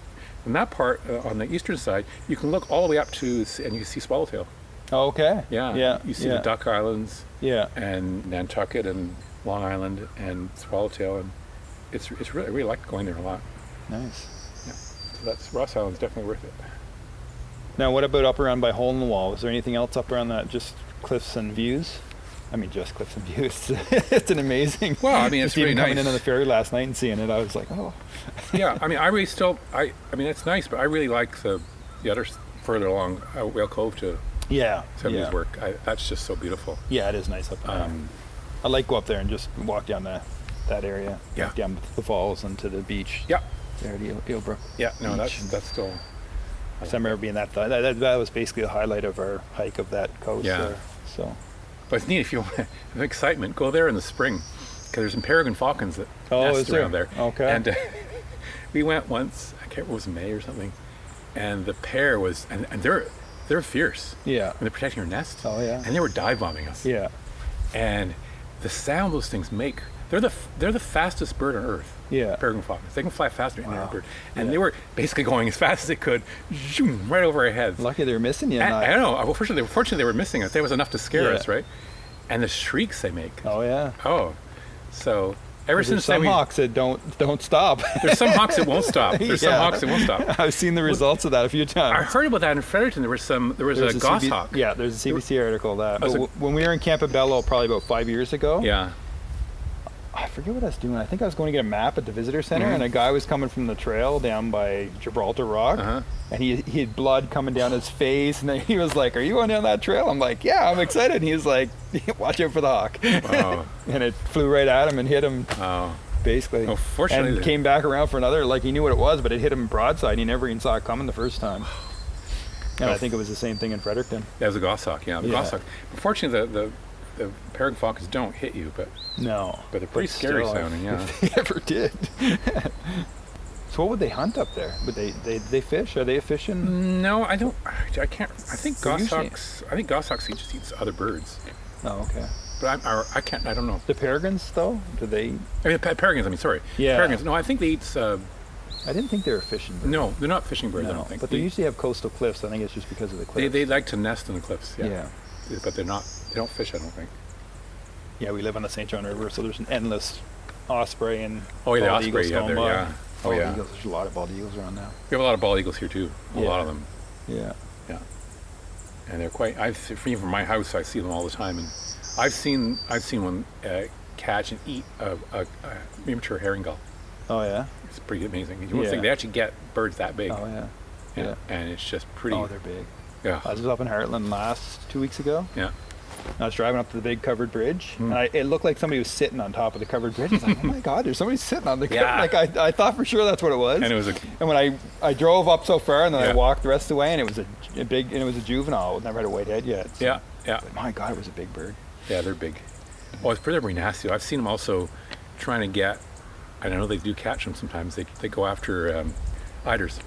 from that part on the eastern side, you can look all the way up to and you can see Swallowtail. Oh, okay. Yeah. Yeah. You see yeah. the Duck Islands Yeah. and Nantucket and Long Island and Swallowtail, and it's really I really like going there a lot. Nice. So Ross Island's definitely worth it. Now, what about up around by Hole in the Wall? Is there anything else up around that? Just cliffs and views? I mean, just cliffs and views. It's an amazing. Well, I mean, it's just even really coming nice. in on the ferry last night and seeing it, I was like, oh. Yeah, I mean, I really I mean, it's nice, but I really like the other further along Whale Cove to Yeah. 70s yeah. work. That's just so beautiful. Yeah, it is nice up there. I like go up there and just walk down that area. Yeah. Walk down the falls and to the beach. Yeah, There at Eelbrook. yeah. No, Beach. that's still. So I remember being that was basically the highlight of our hike of that coast Yeah. there. So. But it's neat if you want excitement. Go there in the spring because there's some peregrine falcons that Oh, nest is around there. Okay. And we went once. I can't remember, it was May or something, and the pair was and they're fierce. Yeah. And they're protecting their nest. Oh, yeah. And they were dive bombing us. Yeah. And the sound those things make, they're the fastest bird on earth. Yeah. Peregrine falcons. They can fly faster than any Wow. other bird. And Yeah. they were basically going as fast as they could, zoom, right over our heads. Lucky they were missing you. I don't know. Well, fortunately, they were missing us. That was enough to scare Yeah. us, right? And the shrieks they make. Oh yeah. Oh. So ever There's since some then, hawks that don't stop. there's some hawks that won't stop. There's some Yeah. hawks that won't stop. I've seen the results of that a few I times. heard about that in Fredericton. There was There's a goshawk. Yeah, there's a CBC article that. Oh, But so- when we were in Campobello probably about 5 years ago, Yeah. I forget what I was doing. I think I was going to get a map at the visitor center, Mhm. and a guy was coming from the trail down by Gibraltar Rock, Uh-huh. and he had blood coming down his face, and then he was like, "Are you going down that trail?" I'm like, "Yeah, I'm excited." And he was like, "Watch out for the hawk," Oh. and it flew right at him and hit him Oh. basically. Oh, fortunately, and came back around for another. Like he knew what it was, but it hit him broadside. He never even saw it coming the first time. And I think it was the same thing in Fredericton. that was a goshawk. Yeah, the Yeah. goshawk. Unfortunately, the peregrine falcons don't hit you, but No, they're pretty scary still, sounding. Yeah. If they ever did. So what would they hunt up there? Would they fish? Are they fishing? No, I don't. I can't. I think So usually- goshawks. I think goshawks just eats other birds, Oh, okay. but I can't. I don't know. The peregrines, though, do they? I mean, peregrines. I mean, sorry. Yeah. Peregrines. No, I think they eat. I didn't think they were fishing. Birds. No, they're not fishing birds. I No, don't think. but they usually have coastal cliffs. I think it's just because of the cliffs. They like to nest in the cliffs. Yeah. Yeah. But they're not. They don't fish. I don't think. Yeah, we live on the St. John River, so there's an endless osprey and Oh yeah, the bald osprey. eagles Yeah, going there. by. Yeah. Oh Bald yeah. eagles. There's a lot of bald eagles around now. We have a lot of bald eagles here too. A Yeah. lot of them. Yeah. Yeah. And they're quite. From my house, I see them all the time, and I've seen one catch and eat a immature herring gull. Oh yeah. It's pretty amazing. You won't think Yeah. they actually get birds that big. Oh yeah. Yeah. And it's just pretty. Oh, they're big. Yeah. I was up in Heartland 2 weeks ago. Yeah. I was driving up to the big covered bridge, Hmm. and it looked like somebody was sitting on top of the covered bridge. I was like, "Oh my God, there's somebody sitting on the Yeah. like I thought for sure that's what it was. And it was a. And when I drove up so far, and then I Yeah. walked the rest of the way, and it was a big, and it was a juvenile. It never had a white head yet. So, Yeah. Yeah. but my God, it was a big bird. Yeah, they're big. Oh, it's pretty nasty. I've seen them also trying to get. I know they do catch them sometimes. They go after eiders,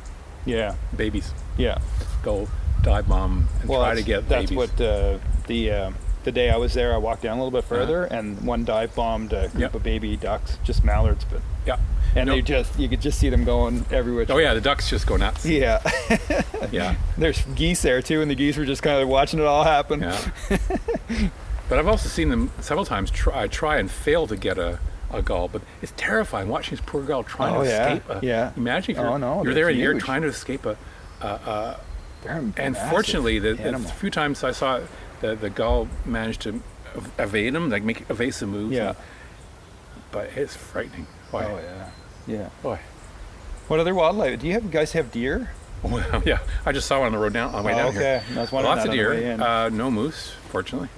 Yeah. babies. Yeah. They'll dive bomb and try to get that's babies. what the day I was there, I walked down a little bit further, and one dive bombed a group Yep. of baby ducks, just mallards, but Yeah. and No- you could just see them going everywhere. Oh yeah, the ducks just go nuts. Yeah. Yeah. There's geese there too, and the geese were just kind of watching it all happen. Yeah. But I've also seen them several times try and fail to get a gull, but it's terrifying watching this poor gull trying Oh, to yeah. escape. Yeah. Imagine if you're, Oh, no, you're they're there in the air huge. trying to escape a. They're And massive fortunately, the animal. few times I saw the gull managed to evade them, like make evasive moves. Yeah. But it's frightening. Boy. Oh yeah. Yeah. Boy. What other wildlife? Do you guys have deer? Well, yeah. I just saw one on the road on the way down here. Okay. That's one Lots of on the deer. way in. No moose, fortunately.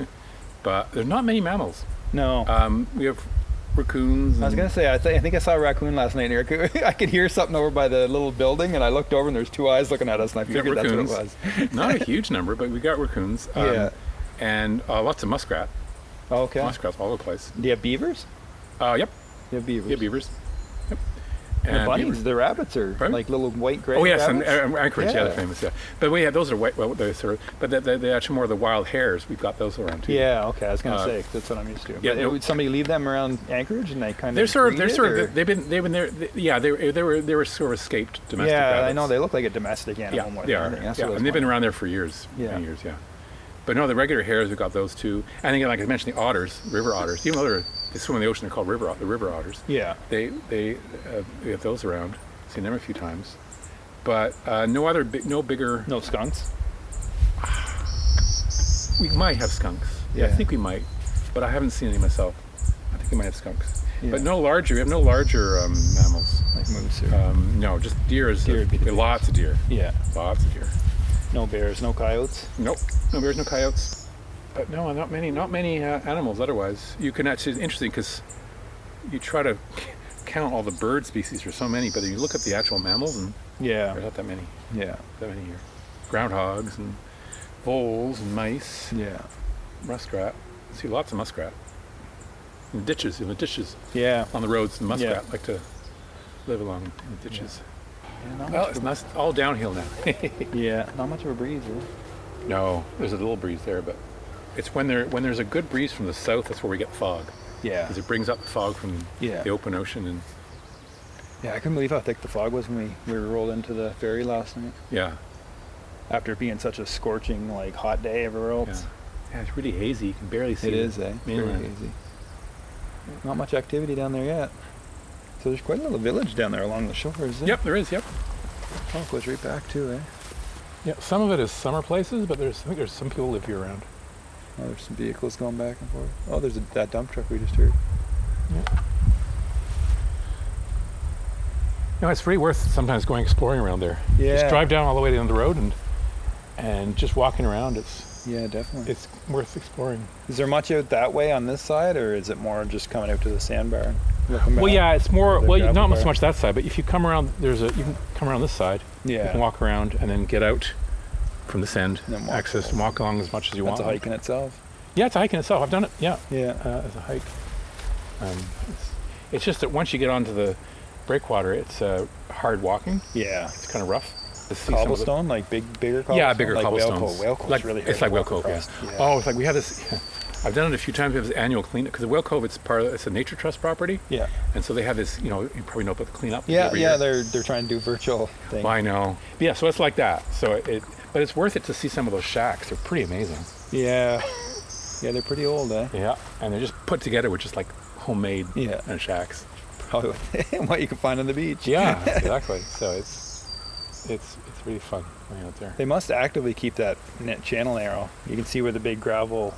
But there's not many mammals. No. We have raccoons. I was gonna say I think I saw a raccoon last night, Eric. I could hear something over by the little building, and I looked over, and there's two eyes looking at us, and I We got figured that's what it raccoons. was. Not a huge number, but we got raccoons. Yeah. And lots of muskrat. Oh, okay. Muskrats all over the place. Do you have beavers? Yep. You have beavers. Yeah, beavers. Yep. And the bunnies, beavers. the rabbits are Pardon? like little white gray. Oh yes, and rabbits? Anchorage, yeah, Yeah. they're famous, yeah. But we have those are white. Well, they're sort of, but they're actually more of the wild hares. We've got those around too. Yeah. Okay. I was gonna Uh, say that's what I'm used to. yeah, But no- would somebody leave them around Anchorage, and they kind They're of. sort of or? they've been there. Yeah, they were sort of escaped domestic. Yeah, rabbits. I know they look like a domestic animal Yeah, more they than are. anything. That's Yeah, what I and they've was been around there for years. Yeah. Many years, yeah. But no, the regular hares, we've got those too. I think, like I mentioned, the otters, river otters. Even though they swim in the ocean, they're called the river otters. wondering. Yeah. We have those around. Seen them a few times, but no bigger. No skunks. We might have skunks. Yeah, I Yeah. think we might, but I haven't seen any myself. I think we might have skunks, Yeah. but no larger. We have no larger mammals. Like moose or. No, just deer. Deer would be the Lots of deer. Yeah. Lots of deer. No bears. No coyotes. Nope, no bears, no coyotes. But no, not many animals. Otherwise, you can actually. It's interesting because you try to count all the bird species. There's so many, but then you look at the actual mammals, and Yeah. there's not that many. Yeah. That many here. Groundhogs and voles and mice, Yeah. muskrat. See lots of muskrat. In the ditches, Yeah. on the roads, the muskrat Yeah. like to live along in the ditches. Yeah, not Well, much it's of not all downhill now. yeah, not much of a breeze, really. No, there's a little breeze there, but it's when there's a good breeze from the south. That's where we get fog, Yeah. because it brings up the fog from Yeah. the open ocean, and Yeah, I couldn't believe how thick the fog was when we rolled into the ferry last night. yeah, After it being such a scorching, like, hot day everywhere yeah, else. yeah. It's really hazy. You can barely see. It is, eh? Very mainland. hazy. Not much activity down there yet. So there's quite a little village down there along the shore, is there? Yep, there is. Yep. Oh, it goes right back too, eh? Yeah, some of it is summer places, but I think there's some people live year round. Oh, there's some vehicles going back and forth. Oh, there's that dump truck we just heard. You know, it's really worth sometimes going exploring around there. Yeah. Just drive down all the way down the road and just walking around. Yeah, definitely. It's worth exploring. Is there much out that way on this side, or is it more just coming out to the sandbar and looking Well, back? yeah, it's more. The Well, gravel not bar. so much that side, but if you come around, you can come around this side. You Yeah. can walk around and then get out from this end, And then walk access and walk along as much as you That's want. a hike in itself. Yeah, it's a hike in itself. I've done it. Yeah, Yeah. as a hike. It's just that once you get onto the breakwater, it's hard walking. Yeah. It's kind of rough. To see some of the- Cobblestone, like bigger cobblestone? Yeah, bigger like cobblestones. Whale Cove's like, really hard it's to like Whale walk Cove, yeah. across. Oh, it's like we have this. I've done it a few times. We have this annual cleanup because the Whale Cove, it's a nature trust property, Yeah. and so they have this. You know, you probably know about the cleanup. Yeah, every yeah, year. they're trying to do virtual thing. Well, I know. But yeah, so it's like that. So but it's worth it to see some of those shacks. They're pretty amazing. Yeah. Yeah, they're pretty old, eh? Yeah, and they're just put together with just like homemade Yeah. shacks. Probably what you can find on the beach. Yeah, exactly. So it's really fun going out there. They must actively keep that net channel narrow. You can see where the big gravel,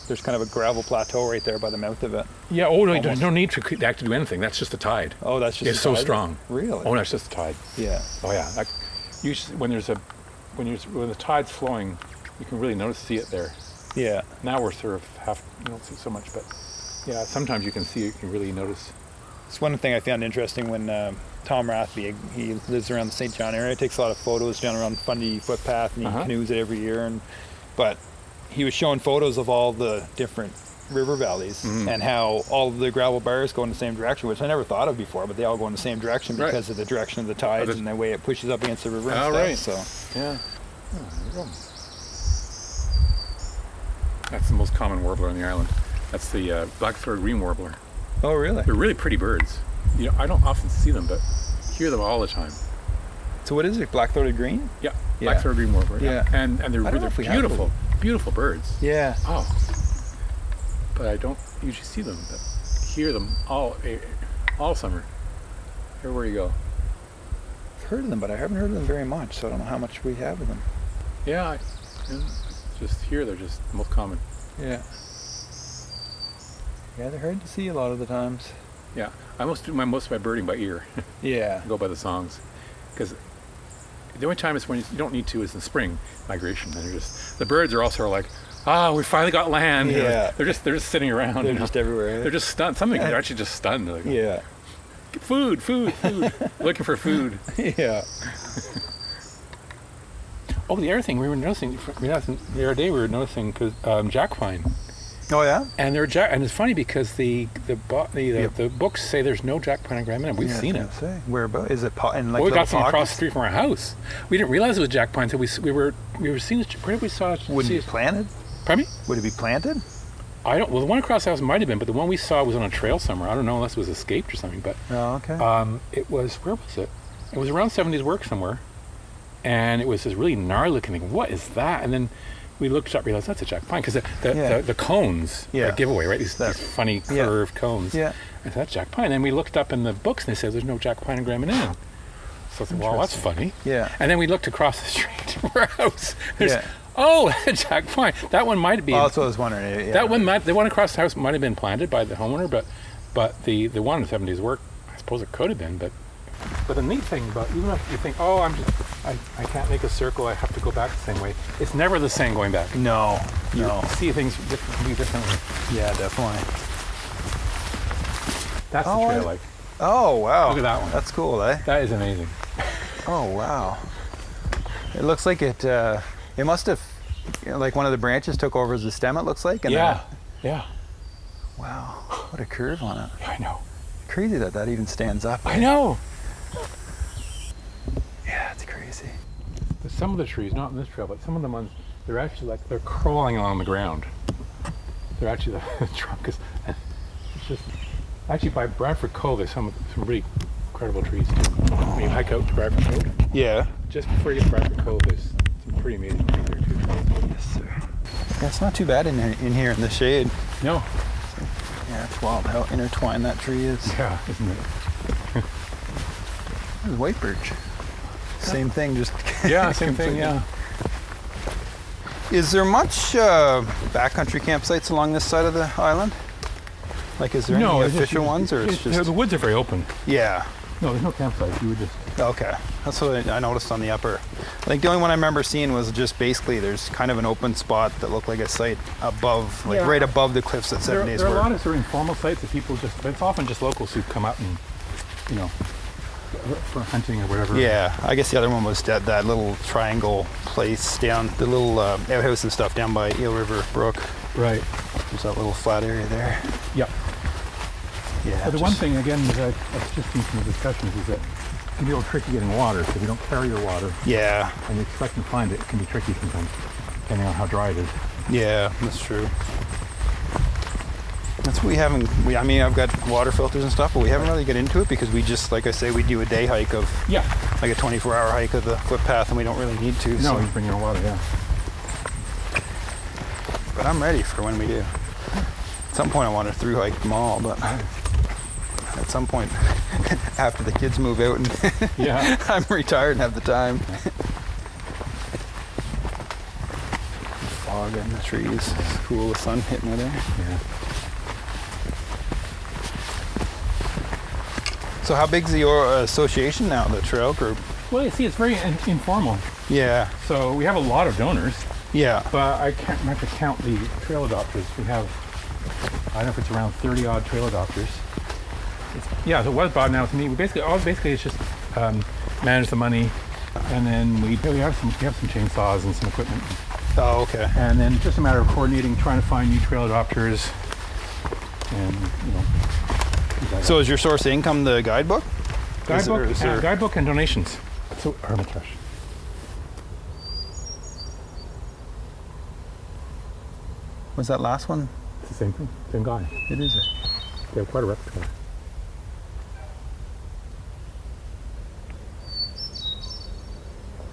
there's kind of a gravel plateau right there by the mouth of it. Yeah. Oh, no, there's Almost. no need to actually do anything. That's just the tide. Oh, that's just It's the so tide? strong. Really? Oh, that's just the tide. Yeah. Oh yeah. Like usually when the tide's flowing, you can really see it there. Yeah. Now we're sort of you don't see so much, but yeah, sometimes you can really notice. It's one thing I found interesting when Tom Rathby, he lives around the St. John area, takes a lot of photos down around Fundy footpath, and he canoes it every year. But he was showing photos of all the different river valleys and how all of the gravel bars go in the same direction, which I never thought of before, but they all go in the same direction Right. because of the direction of the tides and the way it pushes up against the river and Oh, stuff. right. So Yeah. Oh, there you go. That's the most common warbler on the island. That's the black-throated green warbler. Oh, really? They're really pretty birds. You know, I don't often see them, but hear them all the time. So what is it? Black-throated green? Yeah, Yeah. black-throated green warbler. Yeah. And they're I don't know if we have beautiful, beautiful birds. Yeah. Oh, but I don't usually see them, but hear them all summer. Everywhere you go. I've heard of them, but I haven't heard of them very much, so I don't know how much we have of them. Yeah, just here they're just the most common. Yeah. Yeah, they're hard to see a lot of the times. Yeah, I most do most of my birding by ear. Yeah. I go by the songs, because the only time is when you don't need to is in spring migration. And the birds are all sort of like, we finally got land. You know, Yeah. they're just sitting around. They're you know. just everywhere. They're just stunned. Some of them are actually just stunned. They're like, Yeah. food, looking for food. Yeah. Oh, the other thing we were noticing the other day, because jack pine, Oh, yeah? and and it's funny because the books say there's no jack pine on Grand Manan. We've seen it. Where about? Is it in like Well, we got little some across the pockets? street from our house. We didn't realize it was jack pine until we were seeing it. Where did we saw it? Would it be planted? Pardon me? Would it be planted? I don't. Well, the one across the house might have been, but the one we saw was on a trail somewhere. I don't know unless it was escaped or something. But Oh, okay. it was. Where was it? It was around 70s work somewhere, and it was this really gnarly looking thing. What is that? And then we looked up, realized that's a jack pine because the cones are a giveaway, right? These funny curved cones. Yeah. And that's jack pine. And we looked up in the books, and they said there's no jack pine in Grand Manan. So I thought, well, that's funny. Yeah. And then we looked across the street from our house. There's, Yeah. oh, jack pine. That one might be. Oh, that's what I was wondering. Yeah. That one the one across the house might have been planted by the homeowner, but the one in 70s work, I suppose it could have been. But the neat thing about, even if you think, oh, I can't make a circle, I have to go back the same way. It's never the same going back. No. You No. see things differently. Yeah, definitely. That's Oh, the trail like. Oh, wow. Look at that one. That's cool, eh? That is amazing. Oh, wow. It looks like it must have, like one of the branches took over as the stem, it looks like. And Yeah. Yeah. Wow. What a curve on it. Yeah, I know. Crazy that even stands up. I know. Yeah, it's crazy. But some of the trees, not in this trail, but some of the ones, they're actually they're crawling along the ground. They're actually, the trunk is, it's just, actually by Bradford Cove, there's some really incredible trees too. When you hike out to Bradford Cove, Yeah. just before you get to Bradford Cove, there's some pretty amazing trees there too. Yes, sir. Yeah, it's not too bad in here in the shade. No. Yeah, it's wild how intertwined that tree is. Yeah, isn't it? This is white birch. Same thing, just Yeah, same thing, yeah. Is there much backcountry campsites along this side of the island? Like, is there any it's official ones, or it's just... the woods are very open. Yeah. No, there's no campsite. You would just... Okay. That's what I noticed on the upper. I think the only one I remember seeing was just basically there's kind of an open spot that looked like a site above, like right above the cliffs at 7 Days There are Work. a lot of sort of informal sites that people just... But it's often just locals who come up and, you know, for hunting or whatever. Yeah, I guess the other one was that little triangle place down, the little outhouse and stuff down by Eel River Brook. Right. There's that little flat area there. Yep. Yeah. But the one thing, again, that I've just seen from the discussions is that it can be a little tricky getting water. So if you don't carry your water Yeah. and you expect to find it, it can be tricky sometimes, depending on how dry it is. Yeah, that's true. That's what we haven't. I mean, I've got water filters and stuff, but we haven't really got into it because we just, like I say, we do a day hike of like a 24-hour hike of the footpath, and we don't really need to. No, so. you bring your own water, yeah. But I'm ready for when we do. At some point, I want to through hike them all, but at some point, after the kids move out and I'm retired and have the time. Fog in the trees, it's cool. The sun hitting it there. Yeah. So how big's your association now, the trail group? Well, you see, it's very informal. Yeah. So we have a lot of donors, Yeah. but I can't have to count the trail adopters. We have, I don't know if it's around 30 odd trail adopters. So it was bought now to me. We basically it's just manage the money, and then we have some chainsaws and some equipment. Oh, okay. And then just a matter of coordinating, trying to find new trail adopters, and you know. So is your source of income the guidebook? Guidebook and donations. So Hermitage. Was that last one? It's the same thing, same guy. It is it. They have quite a repertoire.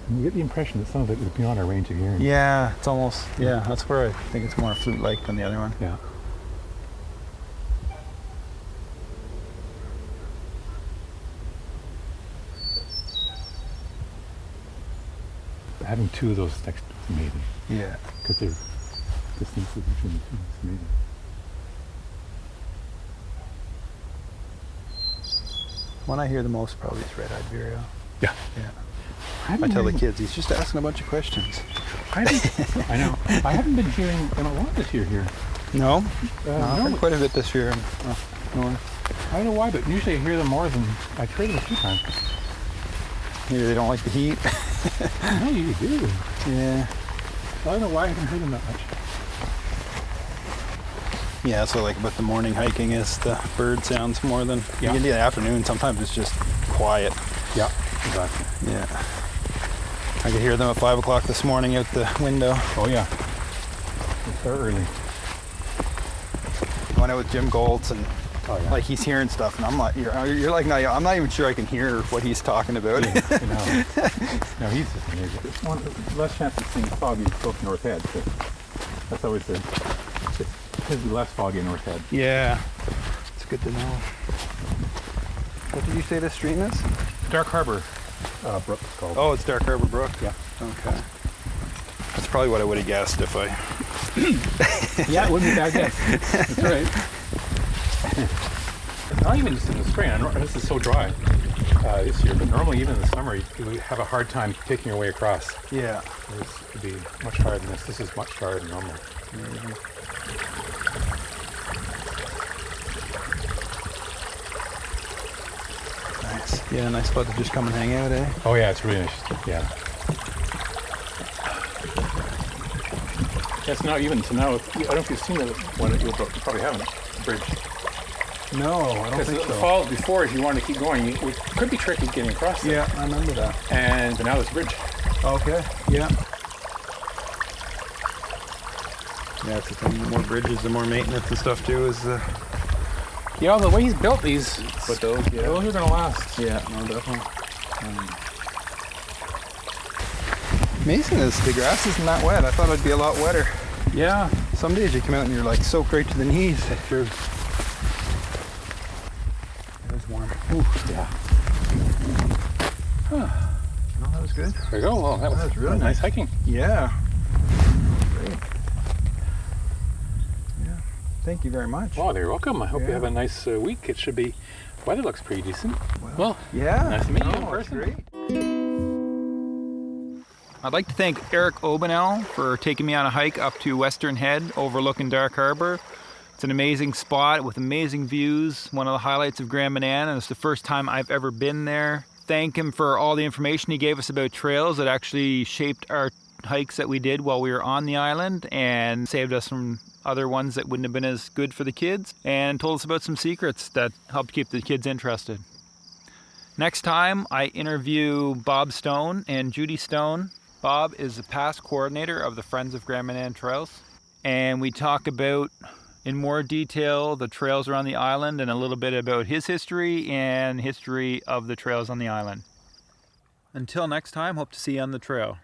And you get the impression that some of it is beyond our range of hearing. Yeah, it's almost, that's where I think it's more flute-like than the other one. Yeah. Having two of those next to is amazing. Yeah. Because they're distances between the two. It's amazing. One I hear the most probably is red-eyed vireo. Yeah. Yeah. I tell the kids, he's just asking a bunch of questions. I know. I haven't been hearing them a lot this year here. No? No, I've heard quite a bit this year. I don't know why, but usually I hear them more than I've heard them a few times. Maybe they don't like the heat. No, you do. Yeah. I don't know why I haven't heard them that much. Yeah, that's what I like about the morning hiking is the bird sounds more than in the afternoon. Sometimes it's just quiet. Yeah, exactly. Yeah. I could hear them at 5 o'clock this morning out the window. Oh yeah. It's so early. Went out with Jim Goltz and like he's hearing stuff, and I'm like, you're like, no, I'm not even sure I can hear what he's talking about. Yeah, no, he's just amazing. It's less chance of seeing foggy close to North Head. So that's always it tends to be less foggy in North Head. Yeah, it's good to know. What did you say this stream is? Dark Harbour Brook it's called. Oh, it's Dark Harbour Brook. Yeah. Okay. That's probably what I would have guessed if I. Yeah, it wouldn't be a bad guess. That's right. Not even just in the spring. This is so dry this year, but normally even in the summer you would have a hard time picking your way across. Yeah. This would be much drier than this. This is much drier than normal. Mm-hmm. Nice. Yeah, nice spot to just come and hang out, eh? Oh yeah, it's really nice. Yeah. That's not even, so now, I don't know if you've seen the one at Eel Brook, you probably haven't, the bridge. No, I don't think so. The fall before, if you wanted to keep going, it could be tricky getting across there. Yeah, I remember that. But now there's a bridge. Okay, yeah. Yeah, it's the thing, the more bridges, the more maintenance and stuff too is Yeah, the way he's built these, but those are going to last. Yeah, no, definitely. Amazing is the grass isn't that wet. I thought it'd be a lot wetter. Yeah. Some days you come out and you're like soaked right to the knees. That's true. It was warm. Ooh, yeah. Huh. No, that was good. There you go. Well, that was really nice hiking. Yeah. Great. Yeah. Thank you very much. Oh, you're welcome. I hope you Yeah. have a nice week. It should be, weather looks pretty decent. Well, Yeah. nice to meet you in No, it's person. great. I'd like to thank Eric Aubanel for taking me on a hike up to Western Head overlooking Dark Harbour. It's an amazing spot with amazing views, one of the highlights of Grand Manan, and it's the first time I've ever been there. Thank him for all the information he gave us about trails that actually shaped our hikes that we did while we were on the island and saved us from other ones that wouldn't have been as good for the kids, and told us about some secrets that helped keep the kids interested. Next time, I interview Bob Stone and Judy Stone. Bob is the past coordinator of the Friends of Grand Manan Trails, and we talk about in more detail the trails around the island and a little bit about his history and history of the trails on the island. Until next time, hope to see you on the trail.